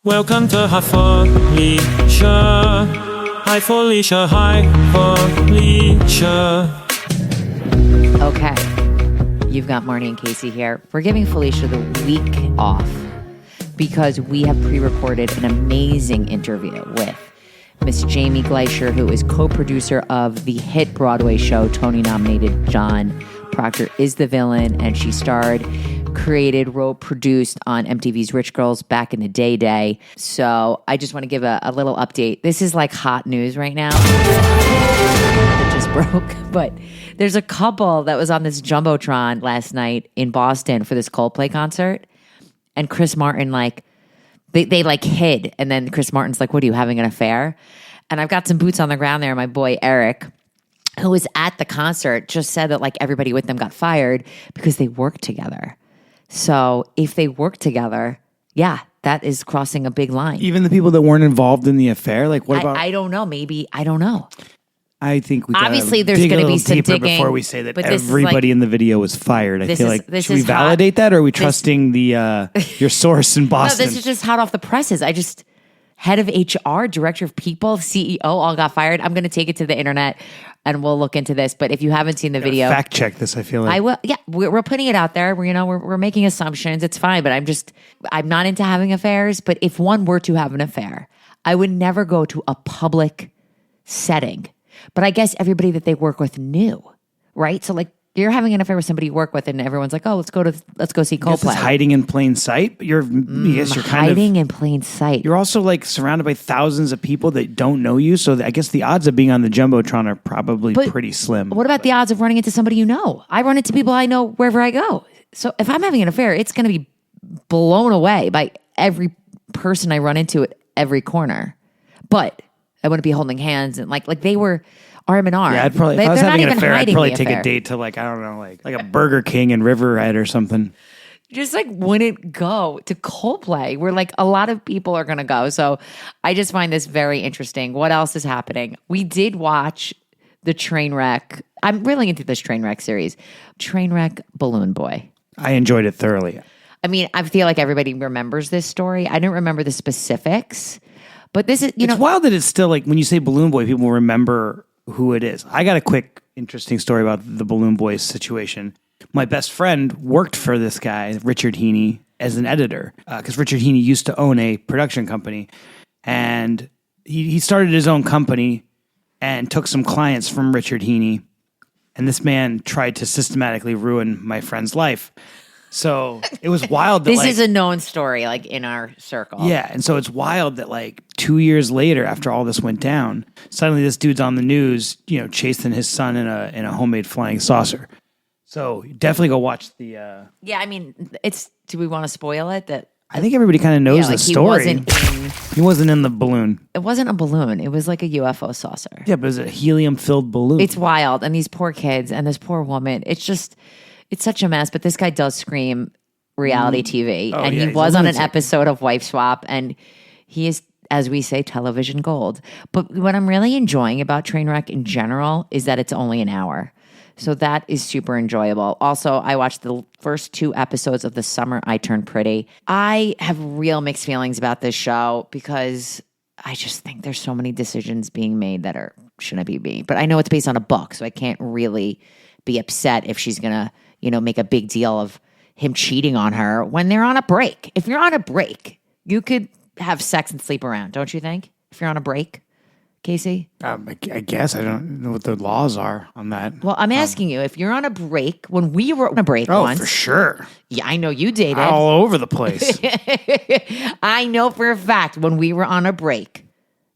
Welcome to Felicia. Hi, Felicia. Hi, Felicia. Okay, you've got Marni and Casey here. We're giving Felicia the week off because we have pre-recorded an amazing interview with Miss Jaime Gleicher, who is co-producer of the hit Broadway show Tony-nominated John Proctor is the Villain, and she starred, created, wrote, produced on MTV's Rich Girls back in the day. So I just want to give a little update. This is like hot news right now. It just broke. But there's a couple that was on this Jumbotron last night in Boston for this Coldplay concert. And Chris Martin, they hid. And then Chris Martin's like, what are you, having an affair? And I've got some boots on the ground there. My boy, Eric, who was at the concert, just said that everybody with them got fired because they worked together. So if they work together, yeah, that is crossing a big line. Even the people that weren't involved in the affair? What about? I don't know. Maybe. I don't know. I think we obviously there's going to be some digging before we say that everybody in the video was fired. I feel should we validate that, or are we trusting your source in Boston? No, this is just hot off the presses. Head of HR, director of people, CEO, all got fired. I'm going to take it to the internet and we'll look into this. But if you haven't seen the video, fact check this. I feel like I will. Yeah, we're putting it out there. We're making assumptions. It's fine. But I'm not into having affairs. But if one were to have an affair, I would never go to a public setting. But I guess everybody that they work with knew, right? So you're having an affair with somebody you work with, and everyone's like, "Oh, let's go see Coldplay." It's hiding in plain sight. But you're kind hiding in plain sight. You're also surrounded by thousands of people that don't know you. So I guess the odds of being on the Jumbotron are probably pretty slim. What about the odds of running into somebody you know? I run into people I know wherever I go. So if I'm having an affair, it's going to be blown away by every person I run into at every corner. But I wouldn't be holding hands and like they were arm in arm. Yeah, if I was having an affair, I'd probably take a date to I don't know, like a Burger King in Riverhead or something. Just wouldn't go to Coldplay where a lot of people are going to go. So I just find this very interesting. What else is happening? We did watch the Trainwreck. I'm really into this Trainwreck series. Trainwreck Balloon Boy. I enjoyed it thoroughly. I mean, I feel like everybody remembers this story. I don't remember the specifics, but this is, it's wild that it's still when you say Balloon Boy, people remember who it is. I got a quick, interesting story about the Balloon Boy situation. My best friend worked for this guy, Richard Heaney, as an editor, because Richard Heaney used to own a production company, and he started his own company and took some clients from Richard Heaney, and this man tried to systematically ruin my friend's life. So it was wild that this is a known story in our circle. Yeah, and so it's wild that 2 years later, after all this went down, suddenly this dude's on the news, chasing his son in a homemade flying saucer. So definitely go watch the. Yeah, I mean, do we want to spoil it? That I think everybody kind of knows the story. He wasn't in the balloon. It wasn't a balloon. It was like a UFO saucer. Yeah, but it was a helium-filled balloon. It's wild, and these poor kids and this poor woman. It's such a mess, but this guy does scream reality TV. Oh, and yeah, he was on an episode of Wife Swap, and he is, as we say, television gold. But what I'm really enjoying about Trainwreck in general is that it's only an hour. So that is super enjoyable. Also, I watched the first 2 episodes of The Summer I Turned Pretty. I have real mixed feelings about this show because I just think there's so many decisions being made that shouldn't be made. But I know it's based on a book, so I can't really be upset if she's going to make a big deal of him cheating on her when they're on a break. If you're on a break, you could have sex and sleep around, don't you think? If you're on a break, Casey? I guess. I don't know what the laws are on that. Well, I'm asking you, if you're on a break, when we were on a break once. Oh, for sure. Yeah, I know you dated. All over the place. I know for a fact when we were on a break,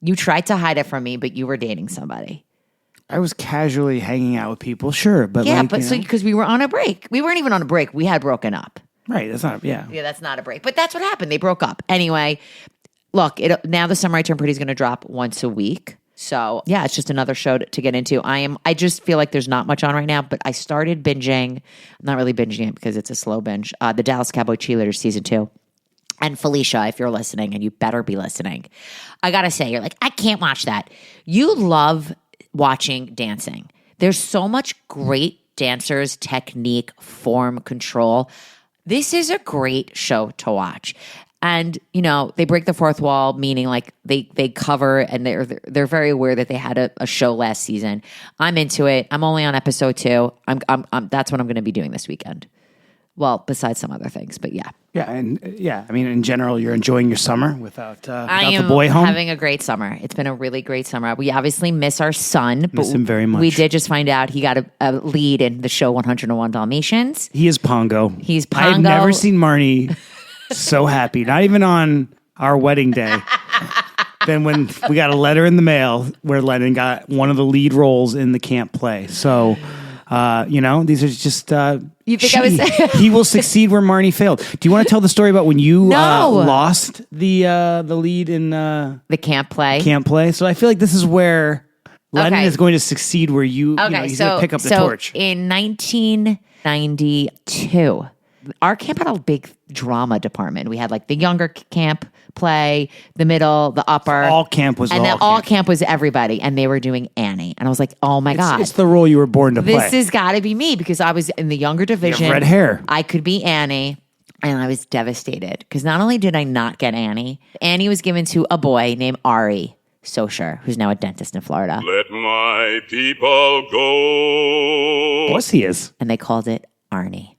you tried to hide it from me, but you were dating somebody. I was casually hanging out with people, sure, but because we were on a break. We weren't even on a break. We had broken up. Right, that's not, yeah. Yeah, that's not a break. But that's what happened. They broke up. Anyway, look, now The Summer I Turned Pretty is going to drop once a week. So, yeah, it's just another show to get into. I just feel like there's not much on right now, but I started binging. I'm not really binging it because it's a slow binge. The Dallas Cowboy Cheerleaders Season 2. And Felicia, if you're listening, and you better be listening, I got to say, you're like, I can't watch that. You love watching dancing. There's so much great dancers, technique, form, control. This is a great show to watch. And, they break the fourth wall, meaning like they cover and they're very aware that they had a show last season. I'm into it. I'm only on episode 2. That's what I'm going to be doing this weekend. Well, besides some other things, but yeah. Yeah, I mean, in general, you're enjoying your summer without the I boy home? am having a great summer. It's been a really great summer. We obviously miss our son. But miss him very much. We did just find out he got a lead in the show 101 Dalmatians. He is Pongo. He's Pongo. I've never seen Marni so happy, not even on our wedding day. Then when we got a letter in the mail where Lennon got one of the lead roles in the camp play. So... these are just. You think I was? He will succeed where Marni failed. Do you want to tell the story about when you lost the lead in the camp play? Camp play. So I feel like this is where Lennon is going to succeed. Where he's going to pick up the torch. In 1992, our camp had a big drama department. We had like the younger camp play, the middle, the upper. All camp was and then all camp was everybody, and they were doing Annie. And I was like, oh my God. It's the role you were born to play. This has got to be me because I was in the younger division. You have red hair. I could be Annie. And I was devastated because not only did I not get Annie, Annie was given to a boy named Ari Socher, who's now a dentist in Florida. Let my people go. Of course he is. And they called it Arnie.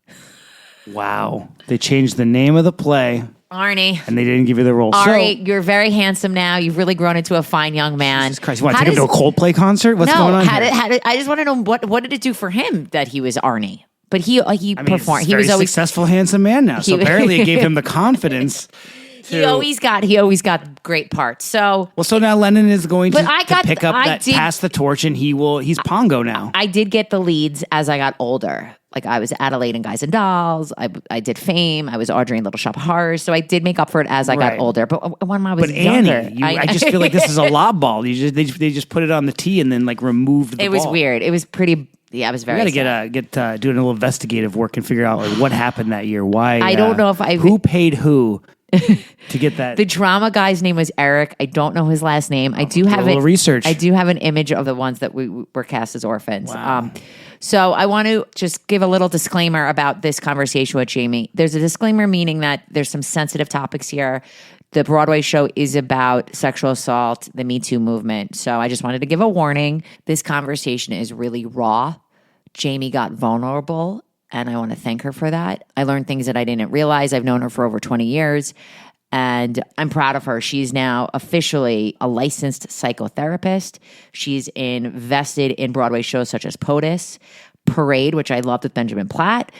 Wow. They changed the name of the play. Arnie. And they didn't give you the role. Ari, you're very handsome now. You've really grown into a fine young man. Jesus Christ. You want to take him to a Coldplay concert? What's going on here? I just want to know what did it do for him that he was Arnie? But he performed. He was always successful, handsome man now. So apparently it gave him the confidence. He always got great parts. So now Lennon is going to pick up pass the torch, and he's Pongo now. I did get the leads as I got older. Like I was Adelaide in Guys and Dolls. I did Fame. I was Audrey in Little Shop of Horrors. So I did make up for it as I got older. But when I was younger, Annie, I just feel like this is a lob ball. They just put it on the tee and then like removed the ball. It was weird. It was pretty. Yeah, it was very. We got to get doing a little investigative work and figure out like what happened that year. Why? I don't know if who paid who to get that. The drama guy's name was Eric. I don't know his last name. I do have a little research. I do have an image of the ones that we were cast as orphans. Wow. So I want to just give a little disclaimer about this conversation with Jamie. There's a disclaimer meaning that there's some sensitive topics here. The Broadway show is about sexual assault, the Me Too movement. So I just wanted to give a warning. This conversation is really raw. Jamie got vulnerable, and I want to thank her for that. I learned things that I didn't realize. I've known her for over 20 years, and I'm proud of her. She's now officially a licensed psychotherapist. She's invested in Broadway shows such as POTUS, Parade, which I loved with Benjamin Platt.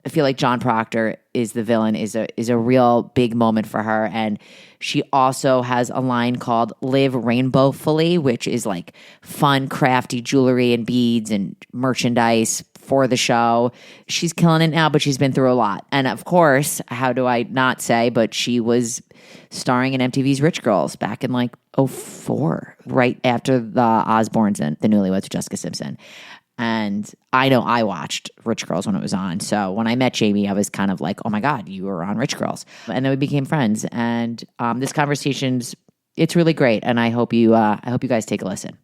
I feel like John Proctor is the villain, is a real big moment for her. And she also has a line called Live Rainbowfully, which is like fun, crafty jewelry and beads and merchandise for the show. She's killing it now, but she's been through a lot. And of course, how do I not say, but she was starring in MTV's Rich Girls back in like 2004, right after the Osbournes and the Newlyweds with Jessica Simpson. And I know I watched Rich Girls when it was on. So when I met Jamie, I was kind of like, oh my God, you were on Rich Girls. And then we became friends. And this conversation's, it's really great. And I hope you guys take a listen.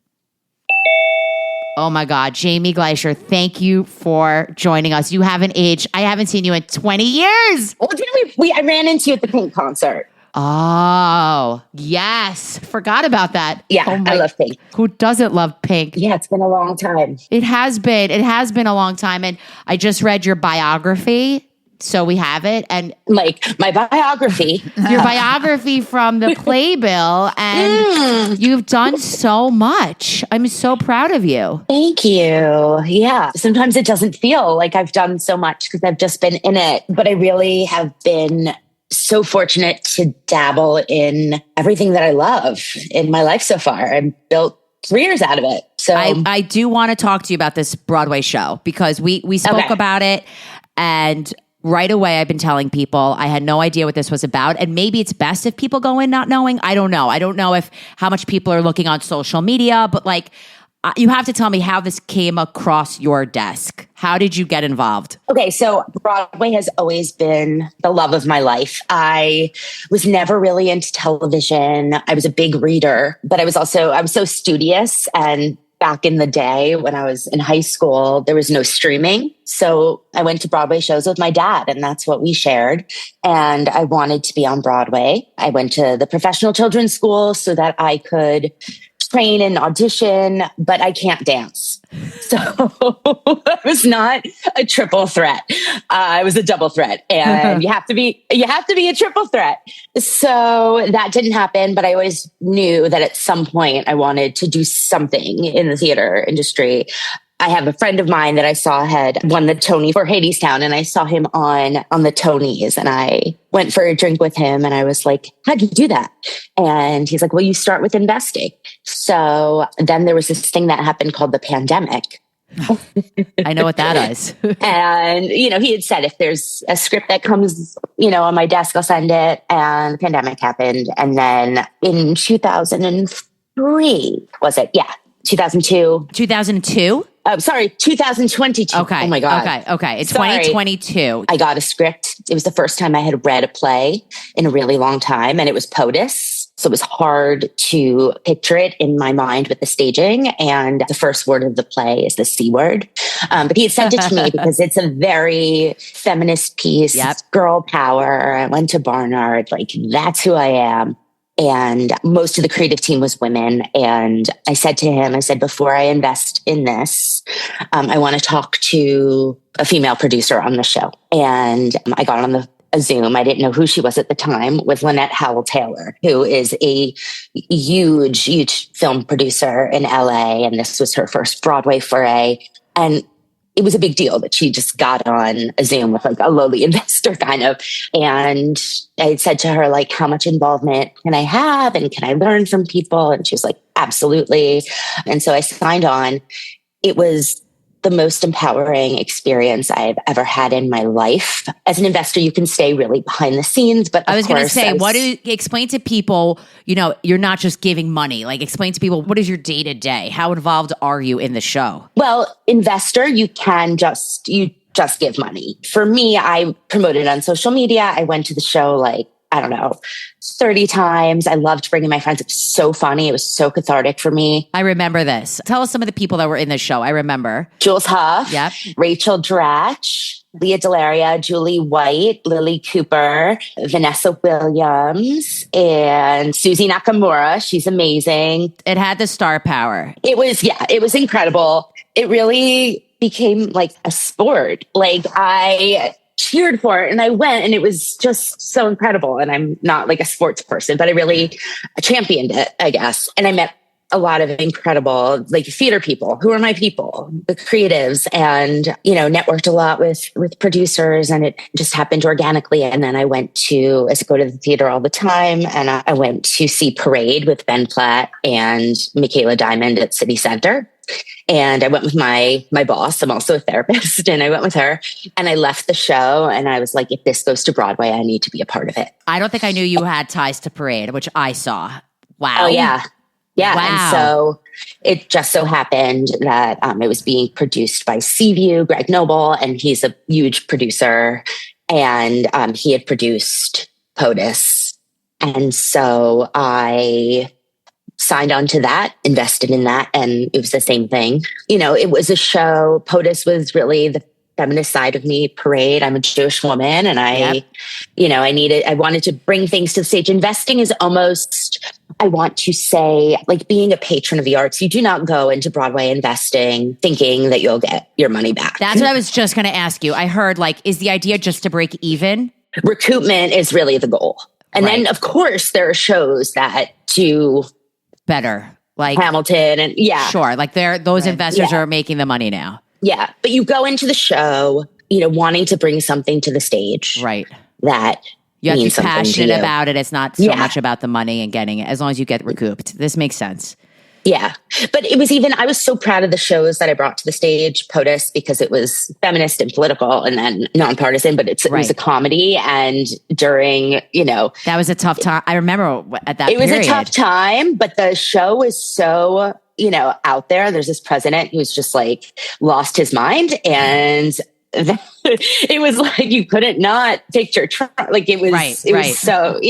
Oh my God, Jamie Gleicher, thank you for joining us. You haven't aged. I haven't seen you in 20 years. Well, didn't I ran into you at the Pink concert. Oh, yes. Forgot about that. Yeah, I love Pink. Who doesn't love Pink? Yeah, it's been a long time. It has been. It has been a long time. And I just read your biography. So we have it. And like my biography. Your biography from the Playbill. And you've done so much. I'm so proud of you. Thank you. Yeah. Sometimes it doesn't feel like I've done so much because I've just been in it. But I really have been so fortunate to dabble in everything that I love in my life so far. I've built careers out of it. So I do want to talk to you about this Broadway show because we spoke about it, and right away I've been telling people I had no idea what this was about, and maybe it's best if people go in not knowing. I don't know. I don't know if how much people are looking on social media, but like you have to tell me how this came across your desk. How did you get involved? Okay, so Broadway has always been the love of my life. I was never really into television. I was a big reader, but I was so studious. And back in the day when I was in high school, there was no streaming. So I went to Broadway shows with my dad, and that's what we shared. And I wanted to be on Broadway. I went to the professional children's school so that I could train and audition, but I can't dance. So I was not a triple threat. I was a double threat, and you have to be a triple threat. So that didn't happen, but I always knew that at some point I wanted to do something in the theater industry. I have a friend of mine that I saw had won the Tony for Hadestown, and I saw him on the Tonys, and I went for a drink with him, and I was like, how'd you do that? And he's like, well, you start with investing. So then there was this thing that happened called the pandemic. I know what that is. And, he had said, if there's a script that comes, on my desk, I'll send it. And the pandemic happened. And then in 2003, was it? Yeah. 2002. 2002? Sorry, 2022. Okay. Oh my God. Okay. It's Sorry. 2022. I got a script. It was the first time I had read a play in a really long time, and it was POTUS. So it was hard to picture it in my mind with the staging. And the first word of the play is the C word. But he had sent it to me because it's a very feminist piece. Yep. Girl power. I went to Barnard. Like, that's who I am. And most of the creative team was women. And I said to him, before I invest in this, I want to talk to a female producer on the show. And I got on a Zoom. I didn't know who she was at the time, with Lynette Howell-Taylor, who is a huge, huge film producer in LA. And this was her first Broadway foray. And it was a big deal that she just got on a Zoom with like a lowly investor kind of. And I said to her, like, how much involvement can I have? And can I learn from people? And she was like, absolutely. And so I signed on. It was the most empowering experience I've ever had in my life. As an investor, you can stay really behind the scenes, but I was going to say, explain to people, you're not just giving money. Like, explain to people, what is your day to day? How involved are you in the show? Well, investor, you just give money. For me, I promoted on social media. I went to the show 30 times. I loved bringing my friends. It was so funny. It was so cathartic for me. I remember this. Tell us some of the people that were in the show. I remember. Jules Huff, yep. Rachel Dratch, Leah Delaria, Julie White, Lily Cooper, Vanessa Williams, and Susie Nakamura. She's amazing. It had the star power. It was incredible. It really became like a sport. Like, I cheered for it and I went, and it was just so incredible. And I'm not like a sports person, but I really championed it, I guess. And I met a lot of incredible like theater people who are my people, the creatives, and, networked a lot with producers, and it just happened organically. And then I go to the theater all the time. And I went to see Parade with Ben Platt and Michaela Diamond at City Center. And I went with my boss. I'm also a therapist. And I went with her, and I left the show, and I was like, if this goes to Broadway, I need to be a part of it. I don't think I knew you had ties to Parade, which I saw. Wow. Oh, yeah. Yeah. Wow. And so it just so happened that it was being produced by Seaview, Greg Noble, and he's a huge producer. And he had produced POTUS. And so I signed on to that, invested in that, and it was the same thing. It was a show. POTUS was really the feminist side of me. Parade, I'm a Jewish woman, and I wanted to bring things to the stage. Investing is almost, I want to say, like being a patron of the arts. You do not go into Broadway investing thinking that you'll get your money back. That's what I was just going to ask you. I heard, is the idea just to break even? Recoupment is really the goal. And then, of course, there are shows that do better, like Hamilton, and sure, like those investors are making the money now. Yeah, but you go into the show, wanting to bring something to the stage, right? That you have to be something passionate about it. It's not so much about the money and getting it, as long as you get recouped. This makes sense. Yeah. But I was so proud of the shows that I brought to the stage, POTUS, because it was feminist and political and then nonpartisan, but it was a comedy. And during, that was a tough time. I remember at that period. It was a tough time, but the show was so, out there. There's this president who's just like lost his mind. And it was like you couldn't not picture Trump. Like it was, was so,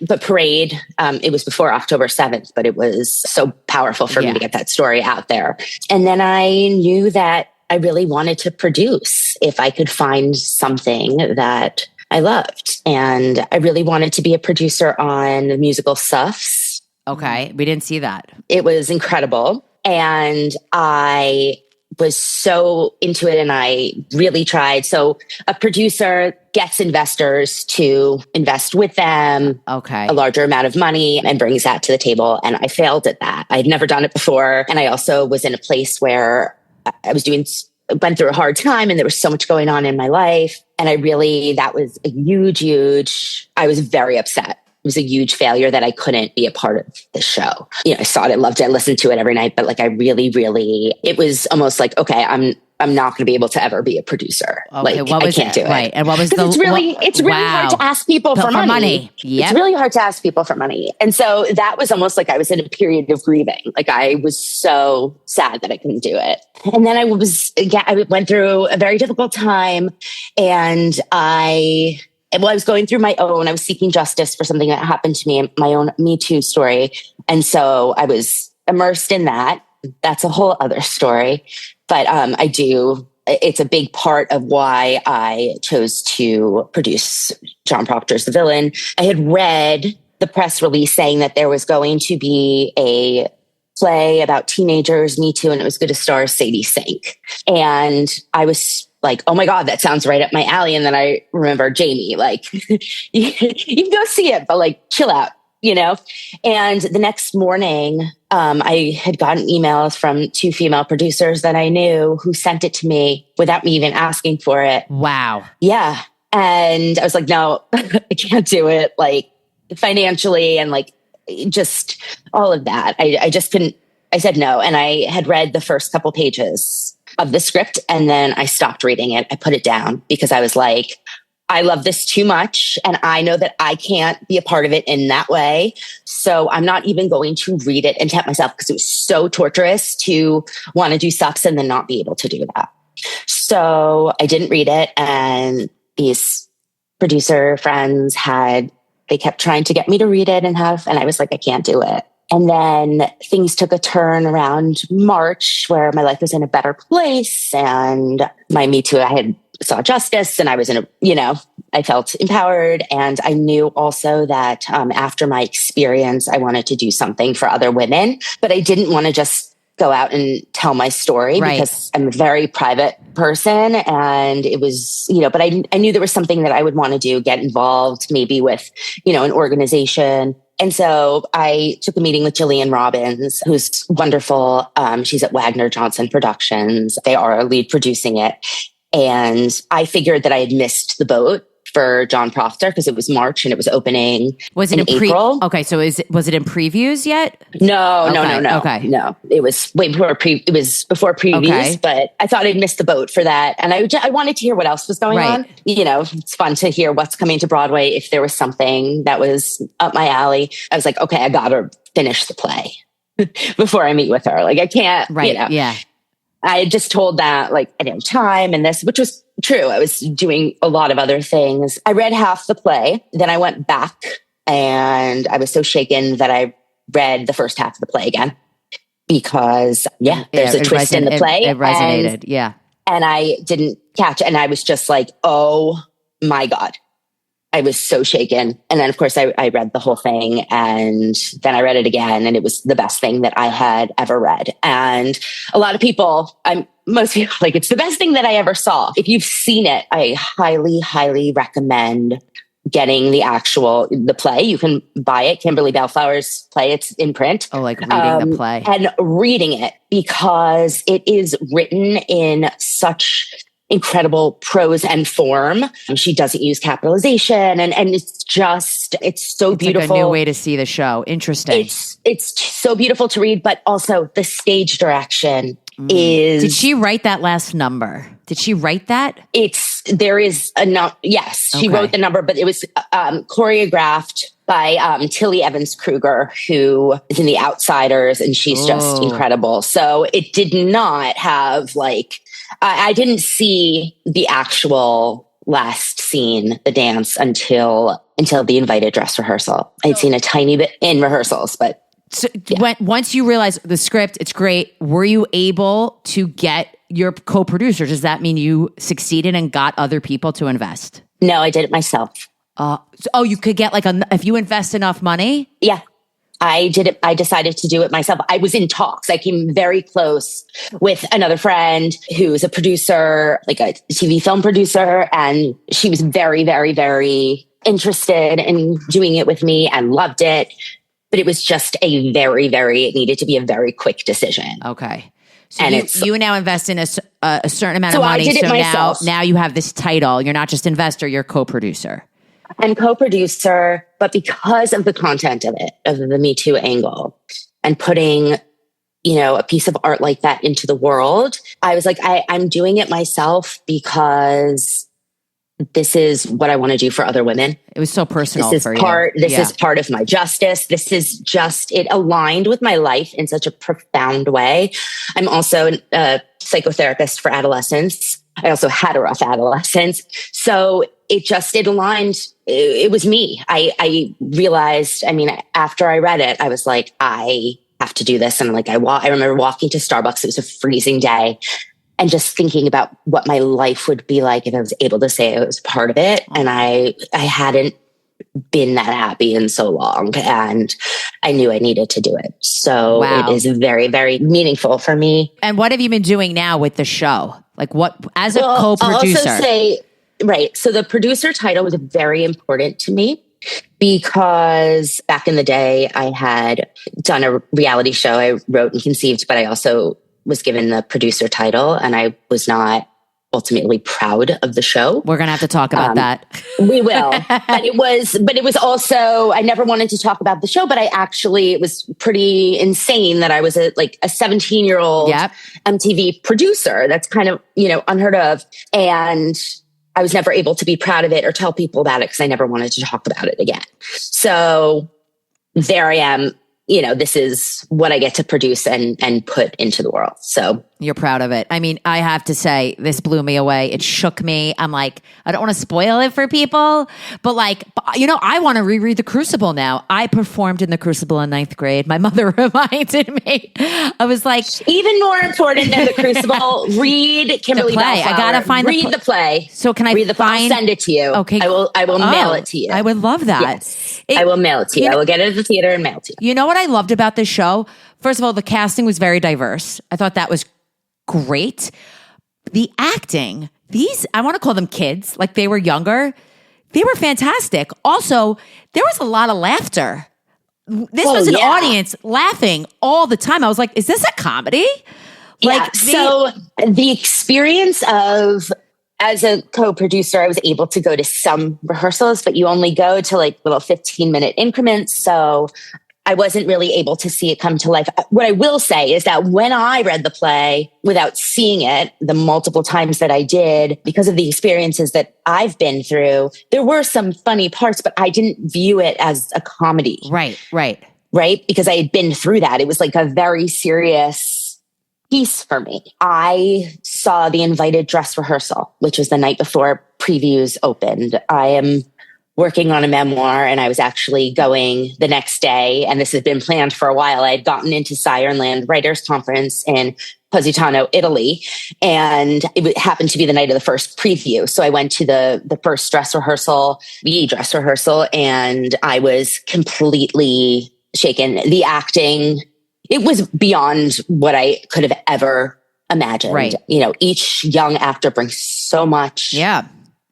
but Parade, it was before October 7th, but it was so powerful for me to get that story out there. And then I knew that I really wanted to produce if I could find something that I loved. And I really wanted to be a producer on the musical Suffs. Okay. We didn't see that. It was incredible. And I was so into it and I really tried. So a producer gets investors to invest with them a larger amount of money and brings that to the table. And I failed at that. I'd never done it before. And I also was in a place where I went through a hard time and there was so much going on in my life. And that was a huge, I was very upset. It was a huge failure that I couldn't be a part of the show. I saw it, I loved it, I listened to it every night, but like I really, it was almost like, okay, I'm not going to be able to ever be a producer. Okay, like I can't do it. Right. And what was it's really hard to ask people for money. Yep. It's really hard to ask people for money. And so that was almost like I was in a period of grieving. Like I was so sad that I couldn't do it. And then I went through a very difficult time and I was going through I was seeking justice for something that happened to me, my own Me Too story. And so I was immersed in that. That's a whole other story. But it's a big part of why I chose to produce John Proctor's The Villain. I had read the press release saying that there was going to be a play about teenagers, Me Too, and it was going to star Sadie Sink. And I was like, oh my God, that sounds right up my alley. And then I remember Jaime, like, you can go see it, but like, chill out, And the next morning, I had gotten emails from 2 female producers that I knew who sent it to me without me even asking for it. Wow. Yeah. And I was like, no, I can't do it. Like financially and like just all of that. I just couldn't, I said no. And I had read the first couple pages of the script and then I stopped reading it. I put it down because I was like, I love this too much. And I know that I can't be a part of it in that way. So I'm not even going to read it and tempt myself because it was so torturous to want to do Suffs and then not be able to do that. So I didn't read it. And these producer friends they kept trying to get me to read it and I was like, I can't do it. And then things took a turn around March where my life was in a better place and my Me Too, I saw justice and I was I felt empowered. And I knew also that after my experience, I wanted to do something for other women, but I didn't want to just go out and tell my story because I'm a very private person. And it was, but I knew there was something that I would want to do, get involved maybe with, an organization. And so I took a meeting with Jillian Robbins, who's wonderful. She's at Wagner Johnson Productions. They are lead producing it. And I figured that I had missed the boat for John Proctor because it was March and it was opening in April. Okay, so was it in previews yet? No. Okay. No, it was way before it was before previews, but I thought I'd missed the boat for that. And I wanted to hear what else was going on. It's fun to hear what's coming to Broadway. If there was something that was up my alley, I was like, okay, I got to finish the play before I meet with her. Like I can't, Yeah. I had just told that like I didn't have time and this, which was true. I was doing a lot of other things. I read half the play. Then I went back and I was so shaken that I read the first half of the play again because there's a twist in the play. It resonated. And I didn't catch it. And I was just like, oh my God. I was so shaken. And then of course I read the whole thing and then I read it again and it was the best thing that I had ever read. And a lot of people, most people like, it's the best thing that I ever saw. If you've seen it, I highly, highly recommend getting the play. You can buy it. Kimberly Bellflower's play. It's in print. Oh, like reading the play. And reading it because it is written in such incredible prose and form. She doesn't use capitalization and it's so beautiful. Like a new way to see the show. Interesting. It's so beautiful to read, but also the stage direction is... Did she write that last number? Did she write that? There is a no. Yes, she wrote the number, but it was choreographed by Tilly Evans Kruger, who is in The Outsiders, and she's just incredible. So it did not have like I didn't see the actual last scene, the dance, until the invited dress rehearsal. I'd seen a tiny bit in rehearsals, but So once you realize the script, it's great. Were you able to get your co-producer? Does that mean you succeeded and got other people to invest? no, I did it myself. You could get if you invest enough money? Yeah. I did it. I decided to do it myself. I was in talks. I came very close with another friend who's a producer, like a TV film producer. And she was very, very, very interested in doing it with me and loved it. But it was just it needed to be a very quick decision. Okay. So And you now invest in a certain amount So of I money. did it So myself. now you have this title. You're not just investor, you're co-producer. And co-producer, but because of the content of it, of the Me Too angle and putting, a piece of art like that into the world, I was like, I'm doing it myself because this is what I want to do for other women. It was so personal This for is you. This is part of my justice. This is just, it aligned with my life in such a profound way. I'm also a psychotherapist for adolescents. I also had a rough adolescence. So it aligned. It was me. I realized, after I read it, I was like, I have to do this. And I remember walking to Starbucks. It was a freezing day and just thinking about what my life would be like if I was able to say I was part of it. And I hadn't been that happy in so long, and I knew I needed to do it. So Wow. It is very, very meaningful for me. And what have you been doing now with the show? Like what, as a I'll co-producer? also say, right. So the producer title was very important to me because back in the day I had done a reality show I wrote and conceived, but I also was given the producer title, and I was not ultimately proud of the show. We're going to have to talk about that. We will. But it was also, I never wanted to talk about the show, but it was pretty insane that I was a 17-year-old Yep. MTV producer. That's kind of, unheard of. And I was never able to be proud of it or tell people about it because I never wanted to talk about it again. So there I am. This is what I get to produce and put into the world. So You're proud of it. I have to say, this blew me away. It shook me. I'm like, I don't want to spoil it for people, but I want to reread The Crucible now. I performed in The Crucible in 9th grade. My mother reminded me. I was like, even more important than The Crucible, read Kimberly play. Bellflower. I gotta find the play. So can I read the play? I'll send it to you. Okay. I will mail it to you. I would love that. Yes. I will mail it to you. I will get it at the theater and mail it to you. You know what I loved about this show? First of all, the casting was very diverse. I thought that was great. The acting, I want to call them kids, like they were younger. They were fantastic. Also, there was a lot of laughter. This was an audience laughing all the time. I was like, is this a comedy? So the experience of, as a co-producer, I was able to go to some rehearsals, but you only go to little 15-minute increments. So I wasn't really able to see it come to life. What I will say is that when I read the play without seeing it, the multiple times that I did, because of the experiences that I've been through, there were some funny parts, but I didn't view it as a comedy. Right. Because I had been through that. It was a very serious piece for me. I saw the invited dress rehearsal, which was the night before previews opened. I am working on a memoir, and I was actually going the next day, and this had been planned for a while. I had gotten into Sirenland Writers Conference in Positano, Italy, and it happened to be the night of the first preview. So I went to the first dress rehearsal, and I was completely shaken. The acting, it was beyond what I could have ever imagined. Right. Each young actor brings so much. Yeah.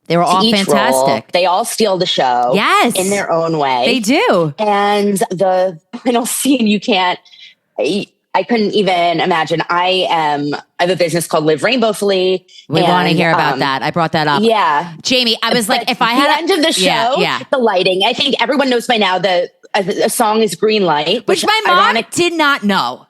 They were all fantastic. Role. They all steal the show. Yes. In their own way. They do. And the final scene, I couldn't even imagine. I have a business called Live Rainbowfully. We want to hear about that. I brought that up. Yeah. Jamie, I was like, if I the had end of the show, the lighting, I think everyone knows by now that a song is Green Light. Which my mom did not know.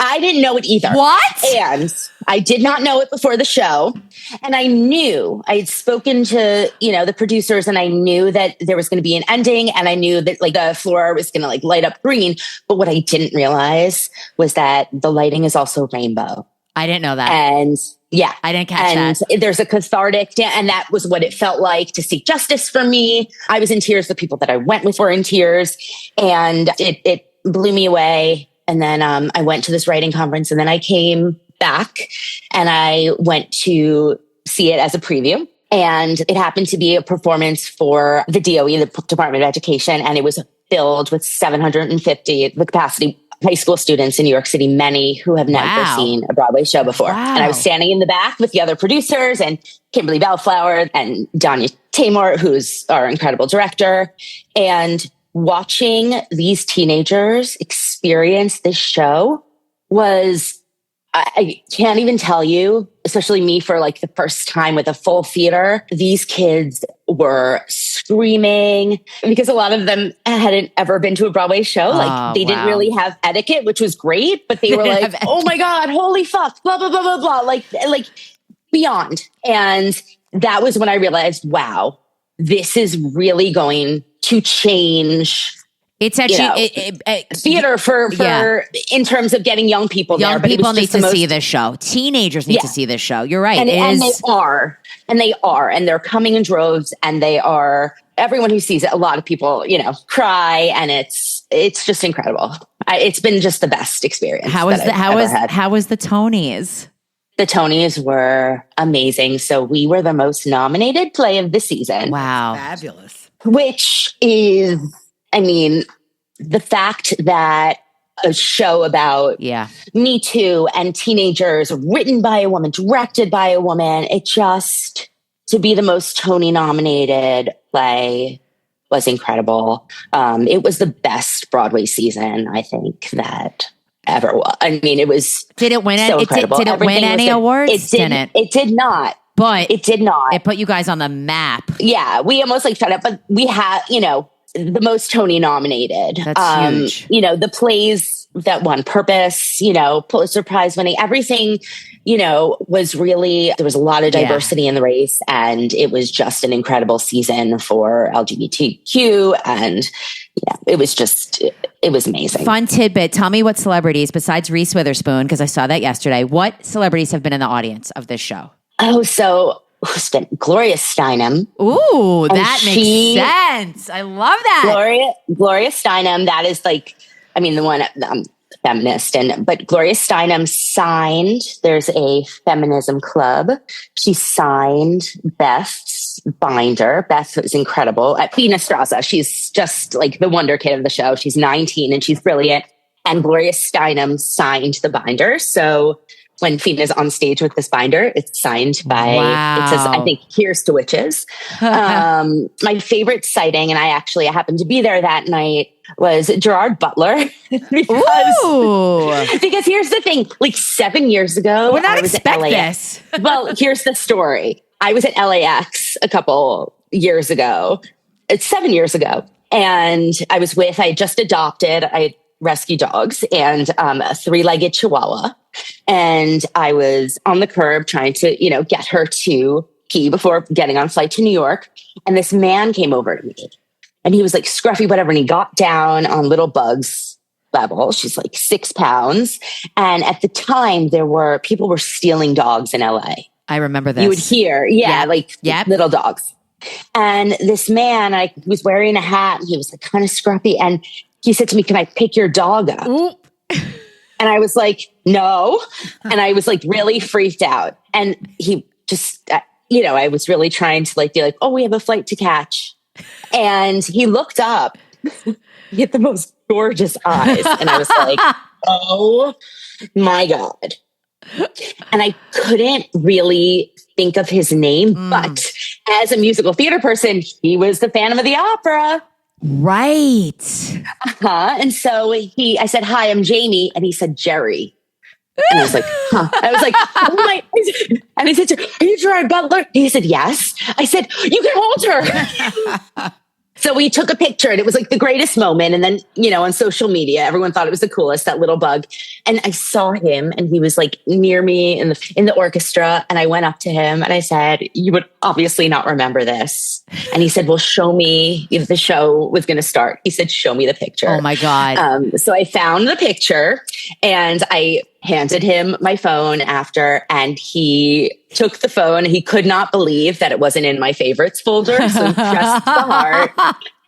I didn't know it either. What? And I did not know it before the show. And I knew, I had spoken to, the producers, and I knew that there was going to be an ending, and I knew that the floor was going to light up green. But what I didn't realize was that the lighting is also rainbow. I didn't know that. And yeah. I didn't catch that. And there's a cathartic, and that was what it felt like to seek justice for me. I was in tears. The people that I went with were in tears, and it blew me away. And then I went to this writing conference, and then I came back and I went to see it as a preview. And it happened to be a performance for the DOE, the Department of Education, and it was filled with 750 the capacity high school students in New York City, many who have never seen a Broadway show before. Wow. And I was standing in the back with the other producers and Kimberly Bellflower and Danya Tamor, who's our incredible director, and watching these teenagers experience this show was, I can't even tell you, especially me for like the first time with a full theater, these kids were screaming because a lot of them hadn't ever been to a Broadway show. Like they didn't really have etiquette, which was great, but they were like, oh my God, holy fuck, blah, blah, blah, blah, blah, like beyond. And that was when I realized, wow, this is really going to change. It's actually theater for in terms of getting young people there. Young people need to see this show. Teenagers need to see this show. You're right. And they are. And they're coming in droves, and they are, everyone who sees it, a lot of people, cry, and it's just incredible. It's been just the best experience. How was the Tonys? The Tonys were amazing. So we were the most nominated play of the season. Wow. Fabulous. Which is, the fact that a show about Me Too and teenagers, written by a woman, directed by a woman, it just, to be the most Tony nominated play was incredible. It was the best Broadway season, I think, that ever was. It was Did it win so incredible. Did it win any awards? It did not. But it did not. It put you guys on the map. Yeah, we almost shut up, but we had, the most Tony nominated. That's huge. The plays that won Purpose, Pulitzer Prize winning, everything, was really, there was a lot of diversity in the race, and it was just an incredible season for LGBTQ. And it was amazing. Fun tidbit. Tell me what celebrities, besides Reese Witherspoon, because I saw that yesterday, what celebrities have been in the audience of this show? Oh, so Gloria Steinem. Ooh, that makes sense. I love that. Gloria Steinem. That is the one feminist, but Gloria Steinem signed. There's a feminism club. She signed Beth's binder. Beth is incredible at Fina Straza. She's just like the wonder kid of the show. She's 19 and she's brilliant. And Gloria Steinem signed the binder. So when Fina is on stage with this binder, it's signed by, it says, I think, Here's to Witches. My favorite sighting, and I happened to be there that night, was Gerard Butler. because here's the thing, 7 years ago, would not I was expect at this. Well, here's the story. I was at LAX a couple years ago. It's 7 years ago. And I had just adopted, I rescue dogs and a 3-legged Chihuahua. And I was on the curb trying to, get her to pee before getting on a flight to New York. And this man came over to me and he was like scruffy, whatever. And he got down on little Bug's level. She's like 6 pounds. And at the time people were stealing dogs in LA. I remember this. You would hear, little dogs. And this man, I was wearing a hat and he was like kind of scruffy. And he said to me, "Can I pick your dog up?" And I was like, "No." And I was like really freaked out. And he just, I was really trying to be like, "Oh, we have a flight to catch." And he looked up. He had the most gorgeous eyes. And I was like, oh my God. And I couldn't really think of his name, but as a musical theater person, he was the Phantom of the Opera. Right. And so I said, "Hi, I'm Jamie." And he said, "Jerry." And I was like, huh. I was like, oh my. And I said, "Are you Gerard Butler?" He said, "Yes." I said, "You can hold her." So we took a picture and it was like the greatest moment. And then, on social media, everyone thought it was the coolest, that little bug. And I saw him and he was like near me in the orchestra. And I went up to him and I said, "You would obviously not remember this." And he said, "Well, show me." If the show was going to start, he said, "Show me the picture." Oh my God. So I found the picture and I handed him my phone after, and he took the phone. He could not believe that it wasn't in my favorites folder. So he pressed the heart.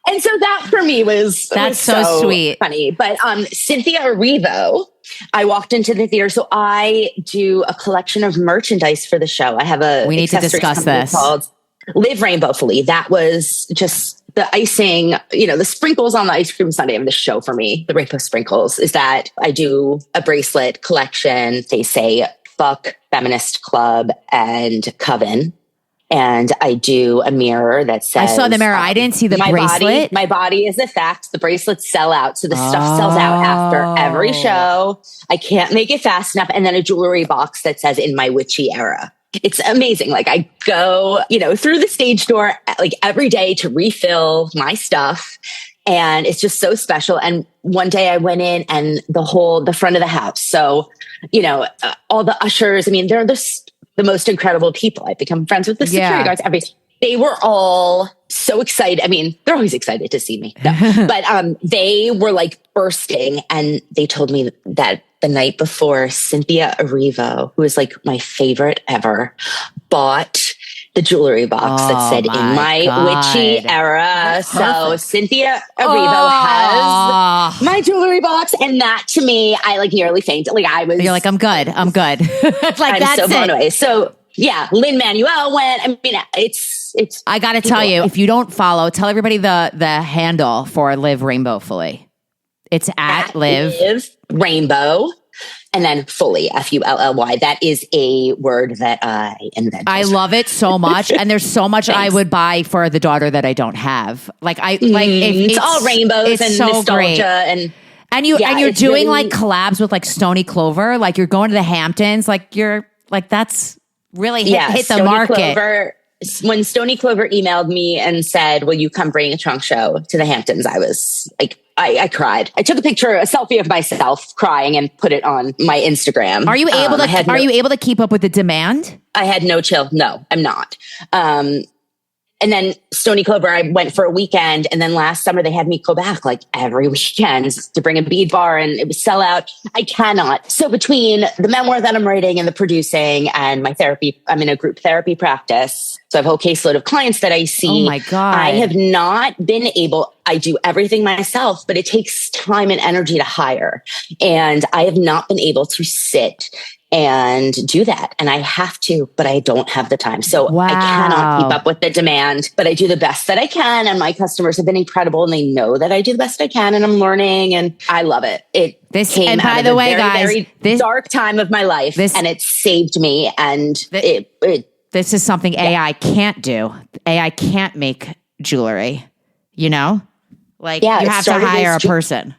And so that for me was so sweet. Funny. But Cynthia Erivo, I walked into the theater. So I do a collection of merchandise for the show. I have we need to discuss this called Live Rainbowfully. That was just the icing, the sprinkles on the ice cream sundae of the show for me, the rainbow sprinkles, is that I do a bracelet collection. They say fuck Feminist Club and Coven. And I do a mirror that says, I saw the mirror. I didn't see the bracelet. My body is a fact. The bracelets sell out. So the stuff sells out after every show. I can't make it fast enough. And then a jewelry box that says in my witchy era. It's amazing. Like I go, through the stage door like every day to refill my stuff. And it's just so special. And one day I went in and the front of the house. So, all the ushers, they're the most incredible people. I've become friends with the security guards. They were all so excited. They're always excited to see me. No. But they were like bursting, and they told me that the night before, Cynthia Erivo, who is like my favorite ever, bought the jewelry box that said in my witchy era. So Cynthia Erivo has my jewelry box. And that to me, I like nearly fainted. Like you're like, I'm good. Like I'm so blown away. So yeah, Lin-Manuel went. It's. I got to tell you, if you don't follow, tell everybody the handle for Live Rainbowfully. It's at Live Rainbow. And then fully, Fully. That is a word that I invented. I love it so much, and there's so much I would buy for the daughter that I don't have. It's all rainbows and so nostalgia great. And you're doing like collabs with like Stony Clover, like you're going to the Hamptons, like you're like that's really hit the market. Clover, when Stony Clover emailed me and said, "Will you come bring a trunk show to the Hamptons?" I was like. I cried. I took a selfie of myself crying and put it on my Instagram. Are you able to? Are you able to keep up with the demand? I had no chill. No, I'm not. And then Stony Clover, I went for a weekend. And then last summer, they had me go back like every weekend to bring a bead bar, and it was sell out. I cannot. So between the memoir that I'm writing and the producing and my therapy, I'm in a group therapy practice. So I have a whole caseload of clients that I see. Oh my God. I have not been able, I do everything myself, but it takes time and energy to hire. And I have not been able to sit and do that. And I have to, but I don't have the time. So I cannot keep up with the demand, but I do the best that I can. And my customers have been incredible, and they know that I do the best I can, and I'm learning, and I love it. This came out of a very dark time of my life, and it saved me. And this is something AI can't do. AI can't make jewelry, you have to hire a person.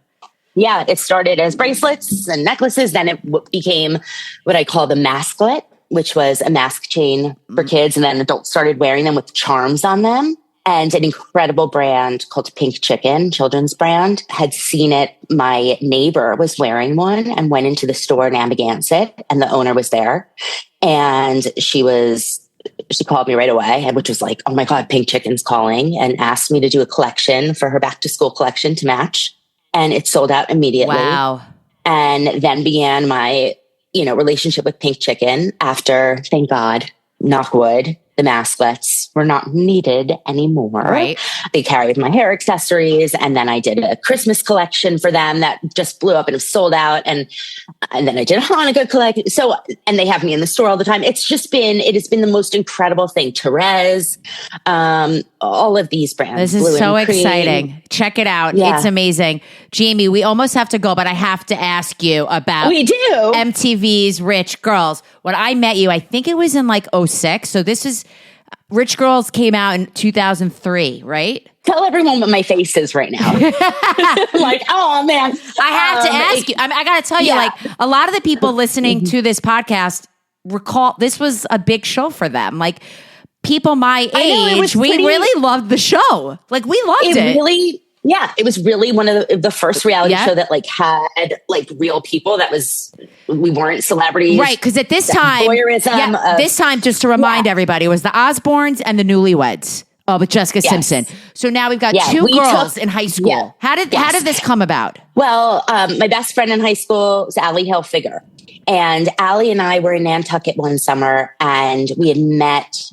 Yeah, it started as bracelets and necklaces. Then it became what I call the masklet, which was a mask chain for kids. And then adults started wearing them with charms on them. And an incredible brand called Pink Chicken, children's brand, had seen it. My neighbor was wearing one and went into the store in Amagansett, and the owner was there. And she called me right away, which was like, oh my God, Pink Chicken's calling, and asked me to do a collection for her back to school collection to match. And it sold out immediately. Wow. And then began my, relationship with Pink Chicken after, thank God, knock wood, the masklets were not needed anymore. Right. They carried my hair accessories. And then I did a Christmas collection for them that just blew up and it was sold out. And then I did a Hanukkah collection. So, and they have me in the store all the time. It has been the most incredible thing. Therese, all of these brands. This is so exciting. Check it out. Yeah. It's amazing. Jamie, we almost have to go, but I have to ask you about MTV's Rich Girls. When I met you, I think it was in like 2006. So this is Rich Girls came out in 2003, right? Tell everyone what my face is right now. Like, oh man. I have to ask you. I got to tell you, like a lot of the people listening to this podcast recall this was a big show for them. Like people my age, we really loved the show. Like we loved it. It was really one of the first reality show that like had like real people. We weren't celebrities. Right. Cause at this time, voyeurism. This time, just to remind everybody, it was the Osbournes and the Newlyweds. Oh, but Jessica Yes. Simpson. So now we've got Yeah, two we girls took- in high school. Yeah. How did Yes. this come about? Well, my best friend in high school was Allie Hilfiger. And Allie and I were in Nantucket one summer, and we had met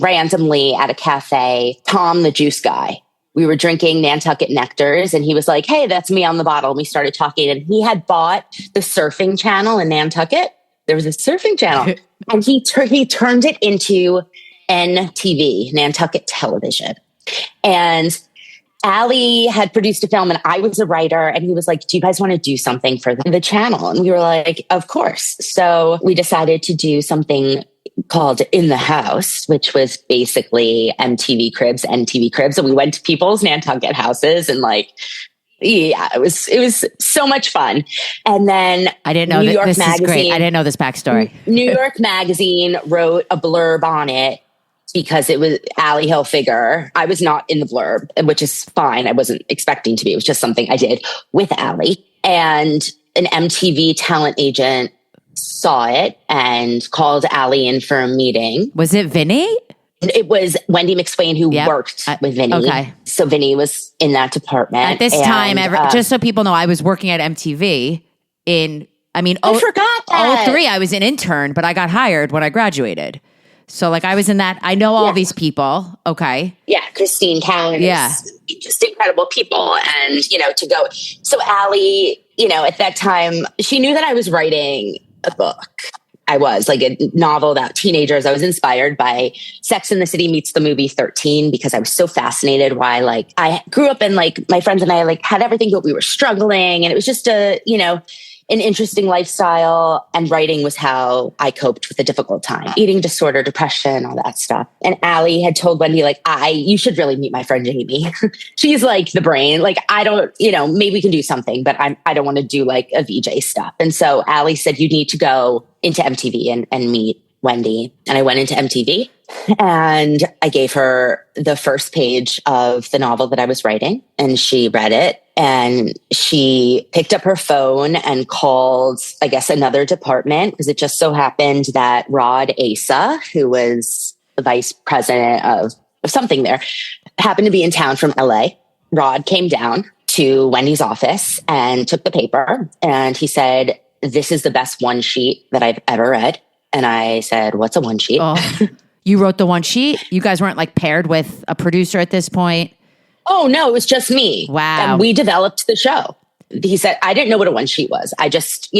randomly at a cafe, Tom, the juice guy. We were drinking Nantucket Nectars, and he was like, hey, that's me on the bottle. And we started talking, and he had bought the surfing channel in Nantucket. There was a surfing channel, and he turned it into NTV, Nantucket Television. And Allie had produced a film, and I was a writer, and he was like, do you guys want to do something for the channel? And we were like, of course. So we decided to do something called In the House, which was basically MTV Cribs, NTV Cribs. And we went to people's Nantucket houses, and it was so much fun. And then I didn't know New York this Magazine, is great. I didn't know this backstory. New York Magazine wrote a blurb on it because it was Allie Hilfiger. I was not in the blurb, which is fine. I wasn't expecting to be. It was just something I did with Allie. And an MTV talent agent saw it and called Allie in for a meeting. Was it Vinny? It was Wendy McSwain who worked with Vinny. Okay. So Vinny was in that department. At this time, just so people know, I was working at MTV I forgot that. 03, I was an intern, but I got hired when I graduated. So I was in that. I know all these people. Okay. Yeah. Christine Cowan. Yeah. Just incredible people. And, to go. So Allie, at that time, she knew that I was writing a book. I was a novel about teenagers. I was inspired by Sex and the City meets the movie 13 because I was so fascinated why I grew up and my friends and I had everything, but we were struggling. And it was just an interesting lifestyle, and writing was how I coped with a difficult time. Eating disorder, depression, all that stuff. And Allie had told Wendy, you should really meet my friend Jaime. She's the brain. I don't, maybe we can do something, but I don't want to do a VJ stuff. And so Allie said, you need to go into MTV and meet Wendy. And I went into MTV and I gave her the first page of the novel that I was writing, and she read it. And she picked up her phone and called, I guess, another department, because it just so happened that Rod Asa, who was the vice president of something there, happened to be in town from LA. Rod came down to Wendy's office and took the paper, and he said, this is the best one sheet that I've ever read. And I said, what's a one sheet? Oh, you wrote the one sheet? You guys weren't paired with a producer at this point? Oh, no, it was just me. Wow. And we developed the show. He said, I didn't know what a one sheet was. I just,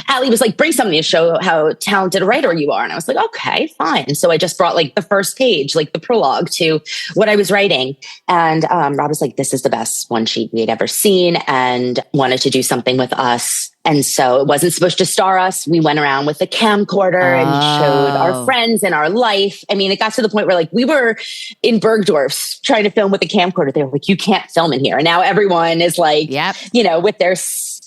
Allie was like, bring something to show how talented a writer you are. And I was like, okay, fine. So I just brought the first page, the prologue to what I was writing. And Rob was like, this is the best one sheet we had ever seen, and wanted to do something with us. And so it wasn't supposed to star us. We went around with a camcorder and showed our friends and our life. I mean, it got to the point where we were in Bergdorf's trying to film with a camcorder. They were like, you can't film in here. And now everyone is with their,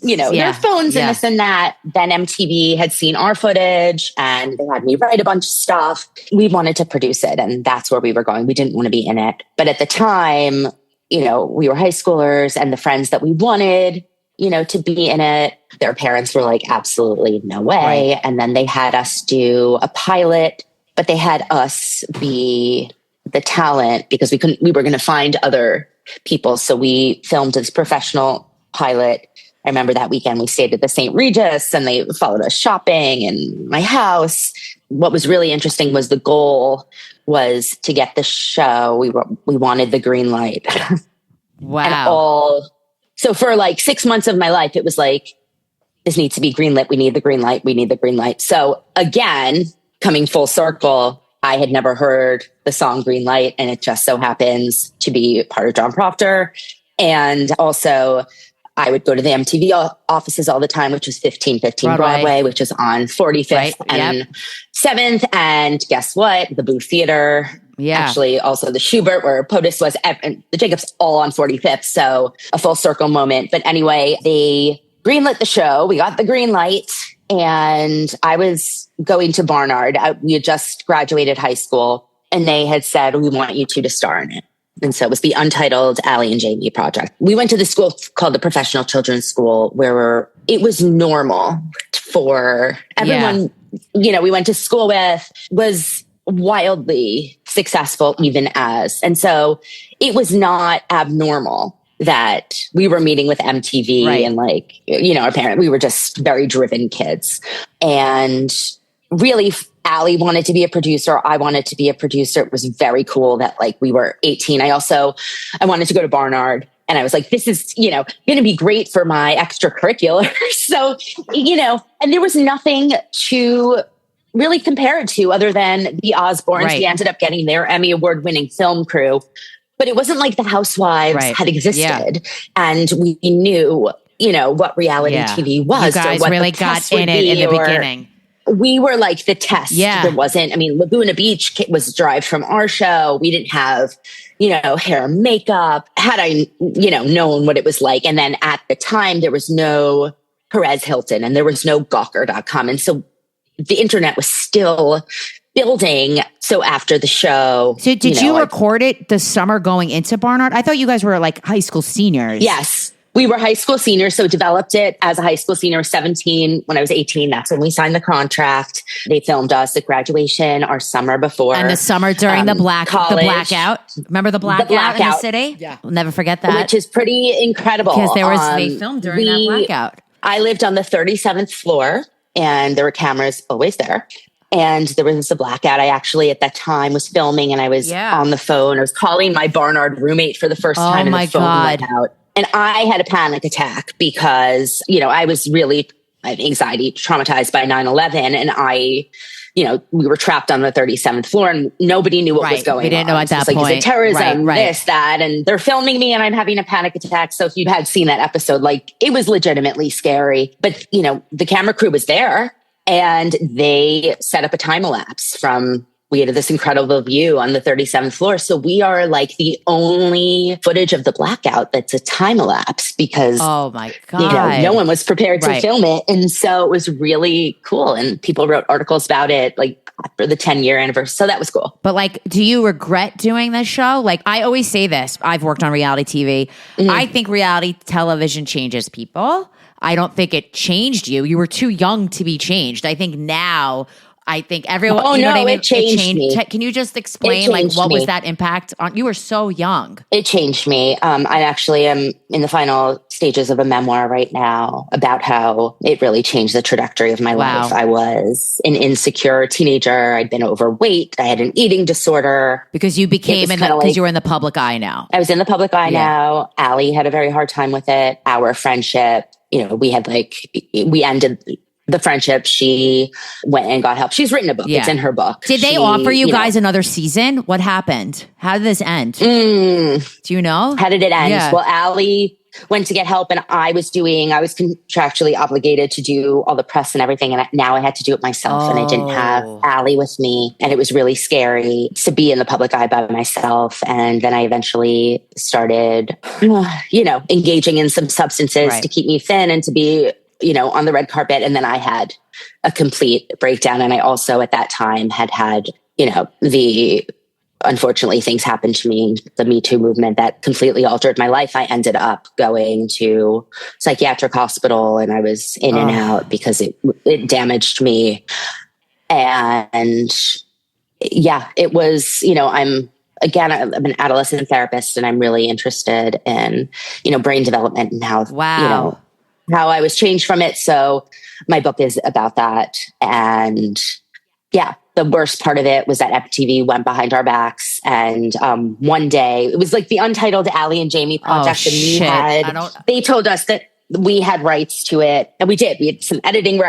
their phones and this and that. Then MTV had seen our footage and they had me write a bunch of stuff. We wanted to produce it, and that's where we were going. We didn't want to be in it. But at the time, we were high schoolers, and the friends that we wanted, to be in it, their parents were like, absolutely no way. Right. And then they had us do a pilot, but they had us be the talent because we were going to find other people. So we filmed this professional pilot. I remember that weekend we stayed at the St. Regis, and they followed us shopping in my house. What was really interesting was the goal was to get the show. We wanted the green light. Wow. So for 6 months of my life, it was this needs to be greenlit. We need the green light. We need the green light. So again, coming full circle, I had never heard the song Green Light, and it just so happens to be part of John Proctor. And also I would go to the MTV offices all the time, which was 1515 Broadway, which is on 45th and 7th. And guess what? The Booth Theater. Yeah. Actually, also the Schubert, where POTUS was, and the Jacobs, all on 45th. So a full circle moment. But anyway, they greenlit the show. We got the green light, and I was going to Barnard. We had just graduated high school, and they had said, we want you two to star in it. And so it was the Untitled Allie and Jaime project. We went to the school called the Professional Children's School, where it was normal for everyone, we went to school with, was wildly successful even as. And so it was not abnormal that we were meeting with MTV and like, you know, our parents, we were just very driven kids. And really, Allie wanted to be a producer. I wanted to be a producer. It was very cool that like we were 18. I wanted to go to Barnard. And I was like, this is, you know, going to be great for my extracurriculars. So, you know, and there was nothing to really compare it to other than the Osbournes. Right. We ended up getting their Emmy Award winning film crew, but it wasn't like the Housewives had existed. And we knew, you know, what reality TV was. You guys or what really got in it in the beginning. We were like the test. Yeah. There wasn't, I mean, Laguna Beach was derived from our show. We didn't have, you know, hair and makeup. Had I, you know, known what it was like. And then at the time, there was no Perez Hilton and there was no Gawker.com. And so the internet was still building. So after the show. So did you record it the summer going into Barnard? I thought you guys were like high school seniors. Yes. We were high school seniors, so developed it as a high school senior, 17. When I was 18, that's when we signed the contract. They filmed us at graduation our summer before. And the summer during the blackout. Remember the blackout in the city? Yeah. We'll never forget that. Which is pretty incredible. Because they filmed during that blackout. I lived on the 37th floor and there were cameras always there. And there was a blackout. I actually, at that time, was filming and I was on the phone. I was calling my Barnard roommate for the first time. And the phone went out. And I had a panic attack because, you know, I was really anxiety traumatized by 9/11. And we were trapped on the 37th floor and nobody knew what was going on. We didn't know at that point. Like, is it terrorism, this, that, and they're filming me and I'm having a panic attack. So if you had seen that episode, like it was legitimately scary. But, you know, the camera crew was there and they set up a time elapse from we had this incredible view on the 37th floor. So we are like the only footage of the blackout that's a time elapse because oh my God, you know, no one was prepared to film it. And so it was really cool. And people wrote articles about it like for the 10-year anniversary. So that was cool. But like, do you regret doing this show? Like I always say this, I've worked on reality TV. Mm-hmm. I think reality television changes people. I don't think it changed you. You were too young to be changed. I think now everyone. Oh, you know no, what I mean? It changed me. Can you just explain like what was that impact on? You were so young. It changed me. I actually am in the final stages of a memoir right now about how it really changed the trajectory of my life. I was an insecure teenager. I'd been overweight. I had an eating disorder. Because you became because you were in the public eye now. I was in the public eye now. Allie had a very hard time with it. Our friendship, you know, we ended the friendship. She went and got help. She's written a book. It's in her book. Did they offer you guys another season? What happened? How did this end? Do you know? How did it end? Yeah. Well, Allie went to get help and I was contractually obligated to do all the press and everything. And now I had to do it myself and I didn't have Allie with me. And it was really scary to be in the public eye by myself. And then I eventually started, engaging in some substances to keep me thin and to be, on the red carpet. And then I had a complete breakdown. And I also at that time had, unfortunately things happened to me, the Me Too movement that completely altered my life. I ended up going to psychiatric hospital and I was in and out because it damaged me. And it was, I'm an adolescent therapist and I'm really interested in, brain development and how, how I was changed from it. So my book is about that. And the worst part of it was that MTV went behind our backs. And one day, it was like the Untitled Allie and Jaime project. They told us that we had rights to it. And we did. We had some editing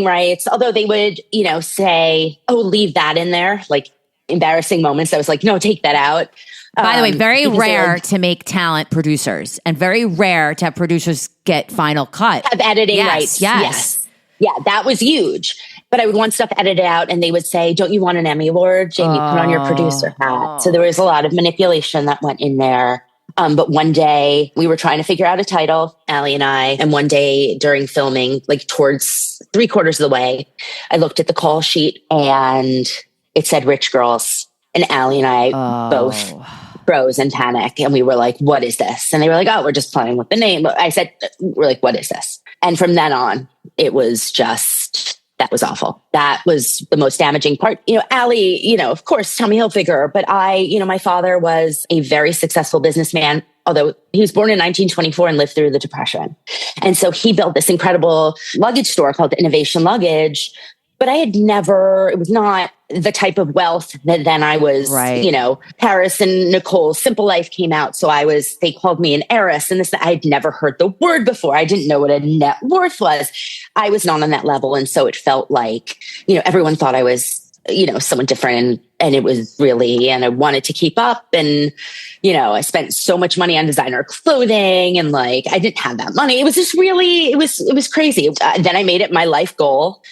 rights. Although they would, say, leave that in there. Like embarrassing moments. I was like, no, take that out. By the way, very rare to make talent producers and very rare to have producers get final cut. Have editing rights. Yes. Yeah, that was huge. But I would want stuff edited out and they would say, don't you want an Emmy Award? Jaime, put on your producer hat. So there was a lot of manipulation that went in there. But one day we were trying to figure out a title, Allie and I. And one day during filming, like towards 3/4 of the way, I looked at the call sheet and it said Rich Girls. And Allie and I both froze in panic. And we were like, what is this? And they were like, we're just playing with the name. I said, we're like, what is this? And from then on, it was just that was awful. That was the most damaging part. Allie, of course, Tommy Hilfiger, but my father was a very successful businessman, although he was born in 1924 and lived through the Depression. And so he built this incredible luggage store called Innovation Luggage. But it was not the type of wealth that then I was, Paris and Nicole's Simple Life came out. So they called me an heiress, and I'd never heard the word before. I didn't know what a net worth was. I was not on that level. And so it felt like, everyone thought I was, someone different, and it was really, and I wanted to keep up. And, I spent so much money on designer clothing, and I didn't have that money. It was just really, it was crazy. Then I made it my life goal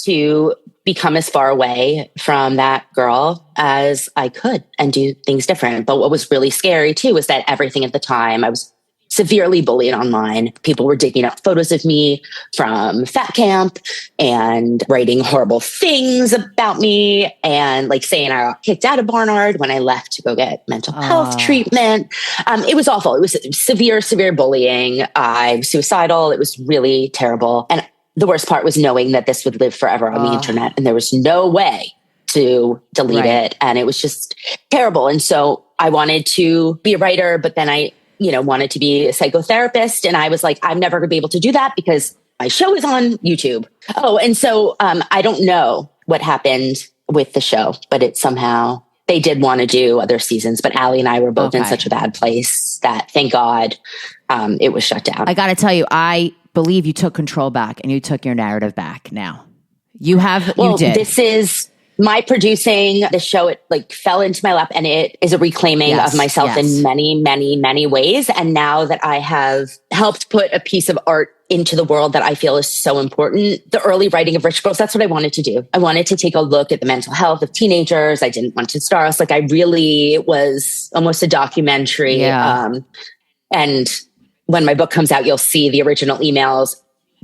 to become as far away from that girl as I could and do things different. But what was really scary too was that everything at the time, I was severely bullied online. People were digging up photos of me from fat camp and writing horrible things about me, and saying I got kicked out of Barnard when I left to go get mental health treatment. It was awful. It was severe bullying. I was suicidal. It was really terrible. And the worst part was knowing that this would live forever on the internet, and there was no way to delete it. And it was just terrible. And so I wanted to be a writer, but then I, wanted to be a psychotherapist. And I was like, I'm never going to be able to do that because my show is on YouTube. Oh, and so I don't know what happened with the show, but it somehow, they did want to do other seasons, but Allie and I were both in such a bad place that, thank God, it was shut down. I got to tell you, I believe you took control back and you took your narrative back now. You did. This is my producing the show. It fell into my lap, and it is a reclaiming of myself in many, many, many ways. And now that I have helped put a piece of art into the world that I feel is so important, the early writing of Rich Girls, that's what I wanted to do. I wanted to take a look at the mental health of teenagers. I didn't want to star us. It was almost a documentary. Yeah. And when my book comes out, you'll see the original emails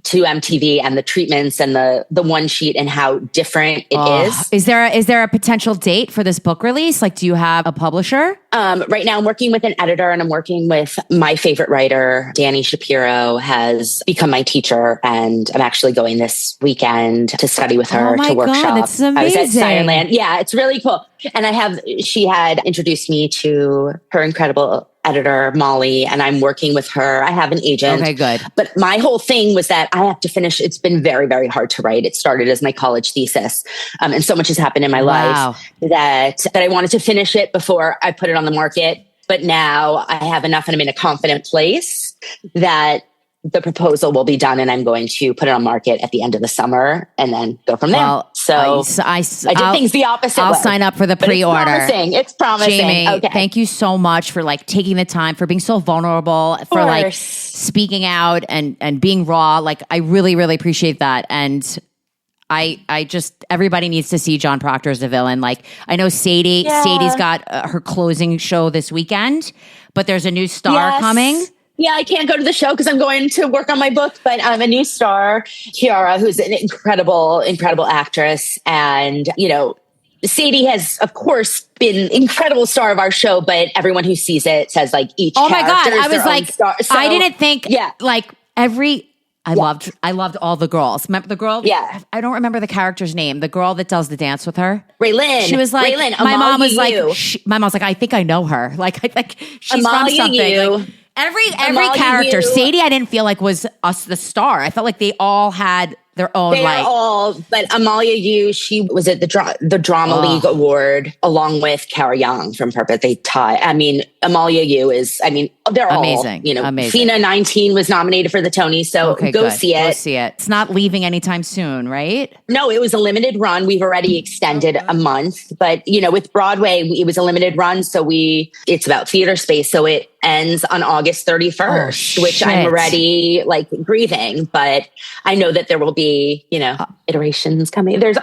to MTV and the treatments and the one sheet and how different it is. Is there a potential date for this book release? Do you have a publisher? Right now I'm working with an editor, and I'm working with my favorite writer, Danny Shapiro, has become my teacher. And I'm actually going this weekend to study with her to workshop. God, that's amazing. I was at Sirenland. Yeah, it's really cool. And she had introduced me to her incredible editor, Molly, and I'm working with her. I have an agent. Okay, good. But my whole thing was that I have to finish. It's been very, very hard to write. It started as my college thesis. And so much has happened in my life that I wanted to finish it before I put it on the market. But now I have enough, and I'm in a confident place that the proposal will be done, and I'm going to put it on market at the end of the summer and then go from there. Well, so I did things the opposite I'll way. sign up for the pre-order. It's promising. Jamie, okay. Thank you so much for taking the time, for being so vulnerable, for speaking out and being raw. I really, really appreciate that. And I just, everybody needs to see John Proctor as the villain. I know Sadie's got her closing show this weekend, but there's a new star coming. Yeah, I can't go to the show because I'm going to work on my book, but I'm a new star, Kiara, who's an incredible, incredible actress. And, Sadie has, of course, been incredible star of our show, but everyone who sees it says each oh my God, character I was like, star. So, I didn't think I loved all the girls. Remember the girl? Yeah. I don't remember the character's name. The girl that does the dance with her. Raylene. She was like, Raylene, my mom was Amalia like, I think I know her. She's Amalia from something. Yu. Every Amalia character, Yu. Sadie, I didn't feel was us the star. I felt like they all had their own but Amalia Yu, she was at the Drama League Award along with Kara Young from Purpose. They tie. Amalia Yu is, they're amazing. all, amazing. Fina 19 was nominated for the Tony, so go see it. Go see it. It's not leaving anytime soon, right? No, it was a limited run. We've already extended a month, but with Broadway, it was a limited run. So it's about theater space. So it ends on August 31st, which I'm already grieving, but I know that there will be, iterations coming. There's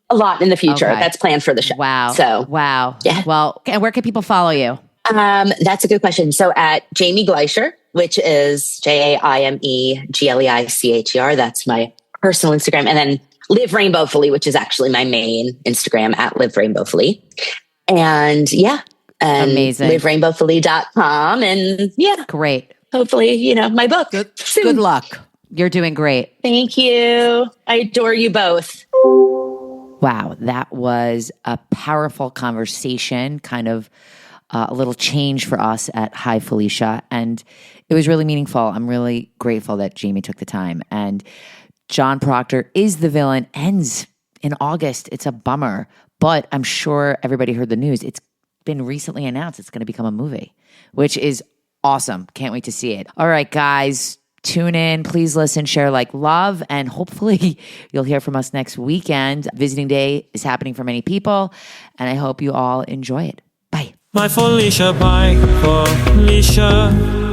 a lot in the future that's planned for the show. Wow. Yeah. Well, and where can people follow you? That's a good question. So at Jaime Gleicher, which is JaimeGleicher. That's my personal Instagram. And then Live Rainbowfully, which is actually my main Instagram at Live Rainbowfully. And amazing. LiveRainbowfully.com. And great. Hopefully, my book. Good luck. You're doing great. Thank you. I adore you both. Wow, that was a powerful conversation, kind of a little change for us at Hi Felicia. And it was really meaningful. I'm really grateful that Jaime took the time. And John Proctor is the villain, ends in August. It's a bummer, but I'm sure everybody heard the news. It's been recently announced it's going to become a movie, which is awesome. Can't wait to see it. All right, guys. Tune in, please listen, share, like, love, and hopefully you'll hear from us next weekend. Visiting Day is happening for many people, and I hope you all enjoy it. Bye. My Felicia, bye, Felicia.